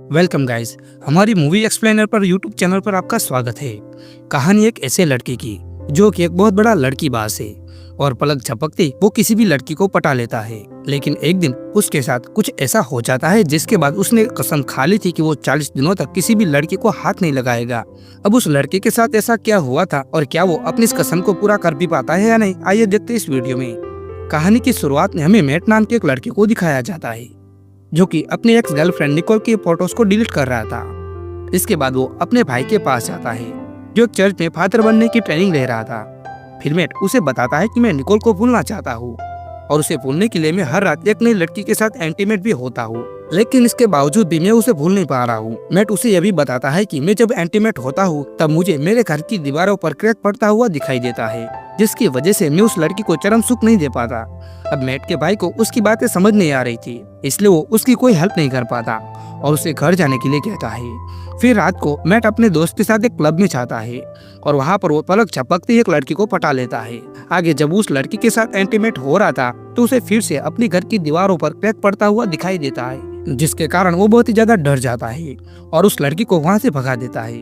Welcome guys, हमारी movie explainer पर YouTube channel पर आपका स्वागत है। कहानी एक ऐसे लड़के की जो कि एक बहुत बड़ा लड़की बाज है और पलक झपकते वो किसी भी लड़की को पटा लेता है। लेकिन एक दिन उसके साथ कुछ ऐसा हो जाता है जिसके बाद उसने कसम खा ली थी कि वो 40 दिनों तक किसी भी लड़की को हाथ नहीं लगाएगा। अब उस लड़के के साथ ऐसा क्या हुआ था और क्या वो अपनी इस कसम को पूरा कर भी पाता है या नहीं, आइए देखते हैं इस वीडियो में। कहानी की शुरुआत में हमें मैट नाम के एक लड़के को दिखाया जाता है जो कि अपनी एक्स गर्लफ्रेंड निकोल की फोटोज को डिलीट कर रहा था। इसके बाद वो अपने भाई के पास जाता है जो एक चर्च में फादर बनने की ट्रेनिंग ले रहा था। फिर मैट उसे बताता है कि मैं निकोल को भूलना चाहता हूँ और उसे भूलने के लिए मैं हर रात एक नई लड़की के साथ इंटीमेट भी होता हूँ, लेकिन इसके बावजूद भी मैं उसे भूल नहीं पा रहा हूँ। मैट उसे यह भी बताता है कि मैं जब इंटीमेट होता हूँ तब मुझे मेरे घर की दीवारों पर क्रैक पड़ता हुआ दिखाई देता है, जिसकी वजह से मैं उस लड़की को चरम सुख नहीं दे पाता। अब मैट के भाई को उसकी बातें समझ नहीं आ रही थी, इसलिए वो उसकी कोई हेल्प नहीं कर पाता और उसे घर जाने के लिए कहता है। फिर रात को मैट अपने दोस्त के साथ एक क्लब में जाता है और वहाँ पर वो पलक झपकते एक लड़की को पटा लेता है। आगे जब उस लड़की के साथ इंटीमेट हो रहा था तो उसे फिर से अपनी घर की दीवारों पर क्रैक पड़ता हुआ दिखाई देता है, जिसके कारण वो बहुत ही ज्यादा डर जाता है और उस लड़की को वहाँ से भगा देता है।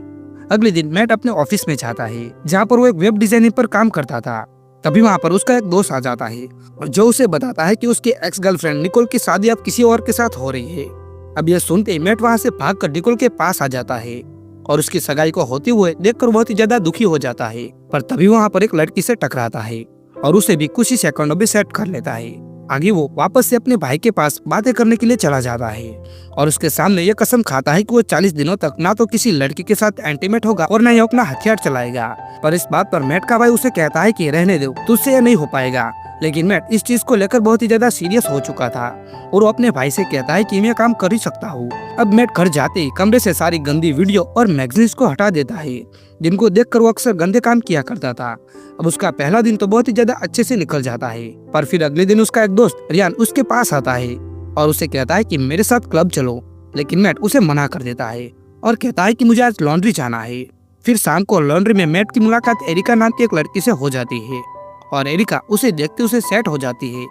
अगले दिन मैट अपने ऑफिस में जाता है जहाँ पर वो एक वेब डिजाइनिंग पर काम करता था। तभी वहाँ पर उसका एक दोस्त आ जाता है जो उसे बताता है कि उसकी एक्स गर्लफ्रेंड निकोल की शादी अब किसी और के साथ हो रही है। अब यह सुनते ही मैट वहाँ से भागकर निकोल के पास आ जाता है और उसकी सगाई को होते हुए देखकर बहुत ही ज्यादा दुखी हो जाता है। पर तभी वहाँ पर एक लड़की से टकराता है और उसे भी कुछ ही सेकंडों में सेट कर लेता है। आगे वो वापस से अपने भाई के पास बातें करने के लिए चला जाता है और उसके सामने ये कसम खाता है कि वो 40 दिनों तक ना तो किसी लड़की के साथ इंटीमेट होगा और ना ही अपना हथियार चलाएगा। पर इस बात पर मैट का भाई उसे कहता है कि रहने दो, तुझसे यह नहीं हो पाएगा। लेकिन मैट इस चीज को लेकर बहुत ही ज्यादा सीरियस हो चुका था और वो अपने भाई से कहता है कि मैं काम कर ही सकता हूँ। अब मैट घर जाते ही कमरे से सारी गंदी वीडियो और मैगजीन्स को हटा देता है जिनको देखकर वो अक्सर गंदे काम किया करता था। अब उसका पहला दिन तो बहुत ही ज्यादा अच्छे से निकल जाता है, पर फिर अगले दिन उसका एक दोस्त रियान उसके पास आता है और उसे कहता है कि मेरे साथ क्लब चलो। लेकिन मैट उसे मना कर देता है और कहता है कि मुझे आज लॉन्ड्री जाना है। फिर शाम को लॉन्ड्री में मैट की मुलाकात एरिका नाम की एक लड़की से हो जाती है और एरिका उसे देखते उसे सेट हो जाती है।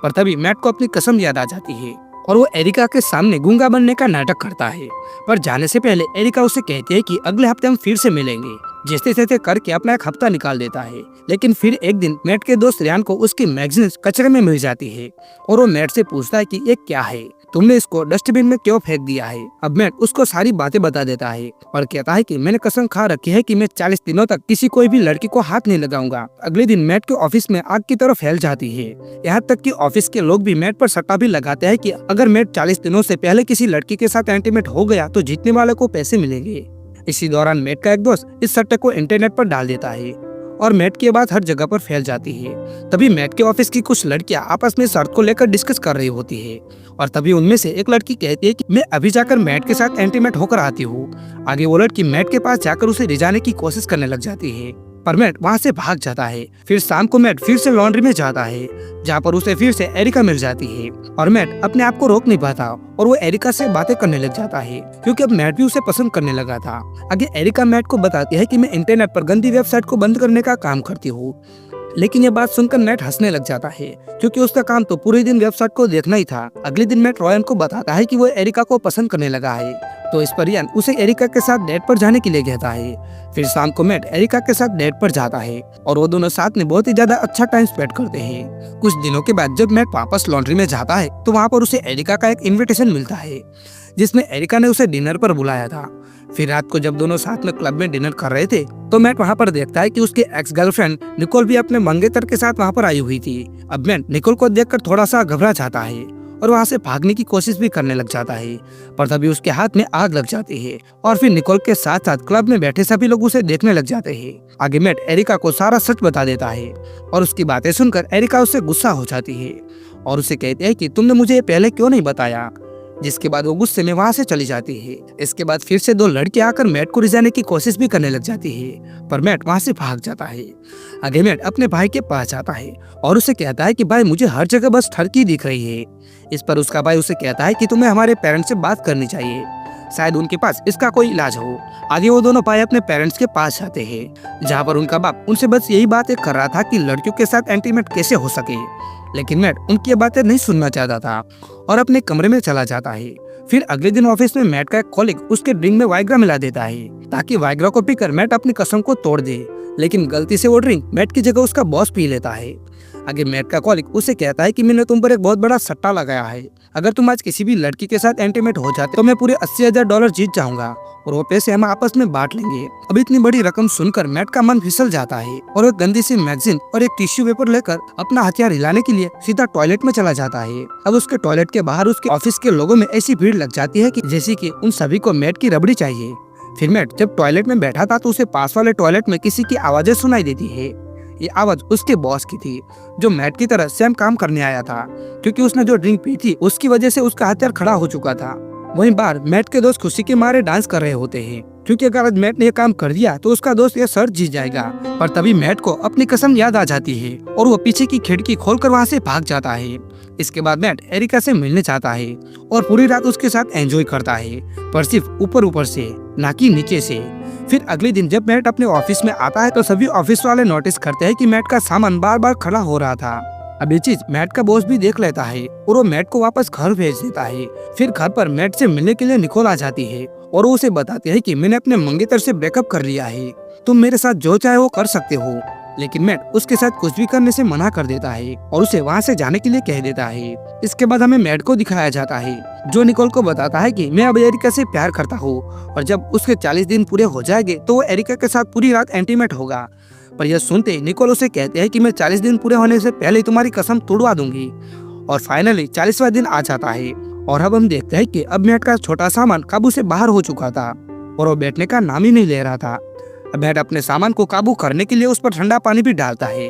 पर तभी मैट को अपनी कसम याद आ जाती है और वो एरिका के सामने गूंगा बनने का नाटक करता है। पर जाने से पहले एरिका उसे कहती है कि अगले हफ्ते हम फिर से मिलेंगे। जैसे तैसे करके अपना एक हफ्ता निकाल देता है। लेकिन फिर एक दिन मैट के दोस्त रियान को उसकी मैगजीन कचरे में मिल जाती है और वो मैट से पूछता है कि ये क्या है, तुमने इसको डस्टबिन में क्यों फेंक दिया है। अब मैट उसको सारी बातें बता देता है और कहता है कि मैंने कसम खा रखी है कि मैं 40 दिनों तक किसी कोई भी लड़की को हाथ नहीं लगाऊंगा। अगले दिन मैट के ऑफिस में आग की तरह फैल जाती है। यहाँ तक कि ऑफिस के लोग भी मैट पर सट्टा भी लगाते हैं कि अगर मैट 40 दिनों से पहले किसी लड़की के साथ इंटीमेट हो गया तो जीतने वाले को पैसे मिलेंगे। इसी दौरान मैट का एक दोस्त इस सट्टे को इंटरनेट पर डाल देता है और मैट की बात हर जगह पर फैल जाती है। तभी मैट के ऑफिस की कुछ लड़कियां आपस में शर्त को लेकर डिस्कस कर रही होती है और तभी उनमें से एक लड़की कहती है कि मैं अभी जाकर मैट के साथ इंटीमेट होकर आती हूँ। आगे वो लड़की मैट के पास जाकर उसे रिझाने की कोशिश करने लग जाती है, पर मैट वहाँ से भाग जाता है। फिर शाम को मैट फिर से लॉन्ड्री में जाता है जहाँ पर उसे फिर से एरिका मिल जाती है और मैट अपने आप को रोक नहीं पाता और वो एरिका से बातें करने लग जाता है क्योंकि अब मैट भी उसे पसंद करने लगा था। आगे एरिका मैट को बताती है कि मैं इंटरनेट पर गंदी वेबसाइट को बंद करने का काम करती हूँ। लेकिन ये बात सुनकर मैट हंसने लग जाता है क्योंकि उसका काम तो पूरे दिन वेबसाइट को देखना ही था। अगले दिन मैट रॉयन को बताता है कि वो एरिका को पसंद करने लगा है, तो इस पर रियान उसे एरिका के साथ डेट पर जाने के लिए कहता है। फिर शाम को मैट एरिका के साथ डेट पर जाता है और वो दोनों साथ में बहुत ही ज्यादा अच्छा टाइम स्पेंड करते हैं। कुछ दिनों के बाद जब मैट वापस लॉन्ड्री में जाता है तो वहाँ पर उसे एरिका का एक इन्विटेशन मिलता है जिसमें एरिका ने उसे डिनर पर बुलाया था। फिर रात को जब दोनों साथ में क्लब में डिनर कर रहे थे तो मैट वहाँ पर देखता है कि उसकी एक्स गर्लफ्रेंड निकोल भी अपने मंगेतर के साथ वहाँ पर आई हुई थी। अब मैट निकोल को देखकर थोड़ा सा घबरा जाता है और वहाँ से भागने की कोशिश भी करने लग जाता है, पर तभी उसके हाथ में आग लग जाती है और फिर निकोल के साथ साथ क्लब में बैठे सभी लोग उसे देखने लग जाते हैं। आगे मैट एरिका को सारा सच बता देता है और उसकी बातें सुनकर एरिका उससे गुस्सा हो जाती है और उसे कहती है कि तुमने मुझे ये पहले क्यों नहीं बताया, जिसके बाद वो गुस्से में वहाँ से चली जाती है। इसके बाद फिर से दो लड़कियां आकर मैट को रिझाने की कोशिश भी करने लग जाती है, पर मैट वहाँ से भाग जाता है। आगे मैट अपने भाई के पास जाता है और उसे कहता है कि भाई मुझे हर जगह बस ठरकी दिख रही है। इस पर उसका भाई उसे कहता है कि तुम्हें हमारे पेरेंट्स से बात करनी चाहिए, शायद उनके पास इसका कोई इलाज हो। आगे वो दोनों भाई अपने पेरेंट्स के पास जाते हैं जहाँ पर उनका बाप उनसे बस यही बातें कर रहा था कि लड़कियों के साथ इंटीमेट कैसे हो सके। लेकिन मैट उनकी बातें नहीं सुनना चाहता था और अपने कमरे में चला जाता है। फिर अगले दिन ऑफिस में मैट का एक कॉलिग उसके ड्रिंक में वाइग्रा मिला देता है ताकि वाइग्रा को पीकर मैट अपनी कसम को तोड़ दे, लेकिन गलती से वो ड्रिंक मैट की जगह उसका बॉस पी लेता है। आगे मैट का कॉलिग उसे कहता है कि मैंने तुम पर एक बहुत बड़ा सट्टा लगाया है, अगर तुम आज किसी भी लड़की के साथ इंटीमेट हो जाते तो मैं पूरे $80,000 जीत जाऊंगा और वो पैसे हम आपस में बांट लेंगे। अब इतनी बड़ी रकम सुनकर मैट का मन फिसल जाता है और वो गंदी सी मैगजीन और एक टिश्यू पेपर लेकर अपना हथियार हिलाने के लिए सीधा टॉयलेट में चला जाता है। अब उसके टॉयलेट के बाहर उसके ऑफिस के लोगों में ऐसी भीड़ लग जाती है कि जैसे कि उन सभी को मैट की रबड़ी चाहिए। फिर मैट जब टॉयलेट में बैठा था तो उसे पास वाले टॉयलेट में किसी की आवाजें सुनाई देती है। ये आवाज उसके बॉस की थी जो मैट की तरह सेम काम करने आया था, क्योंकि उसने जो ड्रिंक पी थी उसकी वजह से उसका हथियार खड़ा हो चुका था। वहीं बाहर मैट के दोस्त खुशी के मारे डांस कर रहे होते हैं, क्योंकि अगर आज मैट ने ये काम कर दिया तो उसका दोस्त ये शर्त जीत जाएगा। पर तभी मैट को अपनी कसम याद आ जाती है और वो पीछे की खिड़की खोलकर वहाँ से भाग जाता है। इसके बाद मैट एरिका से मिलने चाहता है और पूरी रात उसके साथ एंजॉय करता है, पर सिर्फ ऊपर ऊपर से, ना कि नीचे से। फिर अगले दिन जब मैट अपने ऑफिस में आता है तो सभी ऑफिस वाले नोटिस करते हैं कि मैट का सामान बार बार खड़ा हो रहा था। अब ये चीज मैट का बॉस भी देख लेता है और वो मैट को वापस घर भेज देता है। फिर घर पर मैट से मिलने के लिए निकोल आ जाती है और वो उसे बताती है कि मैंने अपने मंगेतर से ब्रेकअप कर लिया है, तुम मेरे साथ जो चाहे वो कर सकते हो। लेकिन मैट उसके साथ कुछ भी करने से मना कर देता है और उसे वहाँ से जाने के लिए कह देता है। इसके बाद हमें मैट को दिखाया जाता है जो निकोल को बताता है कि मैं अब एरिका से प्यार करता हूँ और जब उसके 40 दिन पूरे हो जाएंगे तो वो एरिका के साथ पूरी रात इंटीमेट होगा। पर यह सुनते निकोल उसे कहते हैं कि मैं 40 दिन पूरे होने से पहले तुम्हारी कसम तोड़वा दूंगी। और फाइनली 40वां दिन आ जाता है और अब हम देखते हैं कि अब मैट का छोटा सामान काबू से बाहर हो चुका था और वो बैठने का नाम ही नहीं ले रहा था। अब मैट अपने सामान को काबू करने के लिए उस पर ठंडा पानी भी डालता है,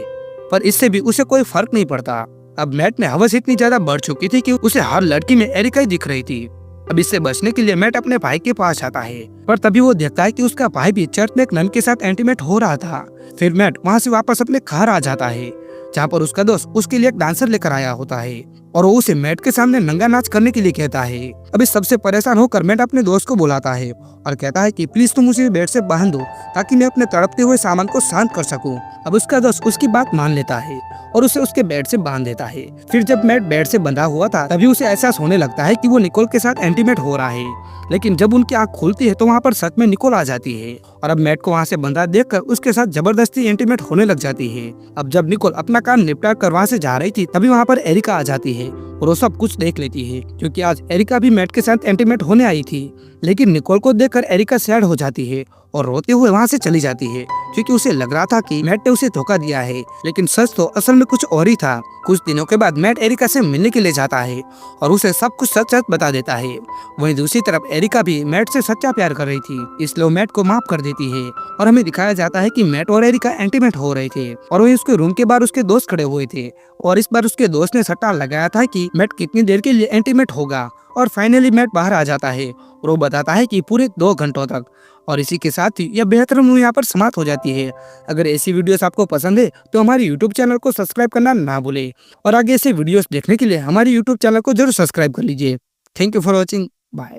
पर इससे भी उसे कोई फर्क नहीं पड़ता। अब मैट में हवस इतनी ज्यादा बढ़ चुकी थी कि उसे हर लड़की में एरिका ही दिख रही थी। अब इससे बचने के लिए मैट अपने भाई के पास आता है, पर तभी वो देखता है कि उसका भाई भी चर्च में एक नन के साथ इंटीमेट हो रहा था। फिर मैट वहाँ से वापस अपने घर आ जाता है जहाँ पर उसका दोस्त उसके लिए एक डांसर लेकर आया होता है और वो उसे मैट के सामने नंगा नाच करने के लिए कहता है। अब इस सबसे परेशान होकर मैट अपने दोस्त को बुलाता है और कहता है कि प्लीज तुम उसे बेड से बांध दो ताकि मैं अपने तड़पते हुए सामान को शांत कर सकूं। अब उसका दोस्त उसकी बात मान लेता है और उसे उसके बेड से बांध देता है। फिर जब मैट बेड से बंधा हुआ था तभी उसे एहसास होने लगता है कि वो निकोल के साथ इंटीमेट हो रहा है, लेकिन जब उनकी आँख खुलती है तो वहाँ पर सच में निकोल आ जाती है और अब मैट को वहाँ से बंधा देखकर उसके साथ जबरदस्ती इंटीमेट होने लग जाती है। अब जब निकोल अपना काम निपटा कर वहाँ से जा रही थी तभी वहाँ पर एरिका आ जाती है और वो सब कुछ देख लेती है, क्योंकि आज एरिका भी मैट के साथ इंटीमेट होने आई थी। लेकिन निकोल को देखकर एरिका सैड हो जाती है और रोते हुए वहाँ से चली जाती है, क्योंकि उसे लग रहा था कि मैट ने उसे धोखा दिया है, लेकिन सच तो असल में कुछ और ही था। कुछ दिनों के बाद मैट एरिका से मिलने के लिए जाता है और उसे सब कुछ सच सच बता देता है। वहीं दूसरी तरफ एरिका भी मैट से सच्चा प्यार कर रही थी, इसलिए मैट को माफ कर देती है और हमें दिखाया जाता है कि मैट और एरिका इंटीमेट हो रहे थे और वहीं उसके रूम के बाहर उसके दोस्त खड़े हुए थे और इस बार उसके दोस्त ने सट्टा लगाया था कि मैट कितनी देर के लिए इंटीमेट होगा। और फाइनली मैट बाहर आ जाता है और वो बताता है कि पूरे 2 घंटों तक। और इसी के साथ ही यह बेहतर मूवी यहाँ पर समाप्त हो जाती है। अगर ऐसी वीडियोस आपको पसंद है तो हमारे YouTube चैनल को सब्सक्राइब करना ना भूले और आगे ऐसे वीडियोस देखने के लिए हमारे YouTube चैनल को जरूर सब्सक्राइब कर लीजिए। Thank you for watching, bye.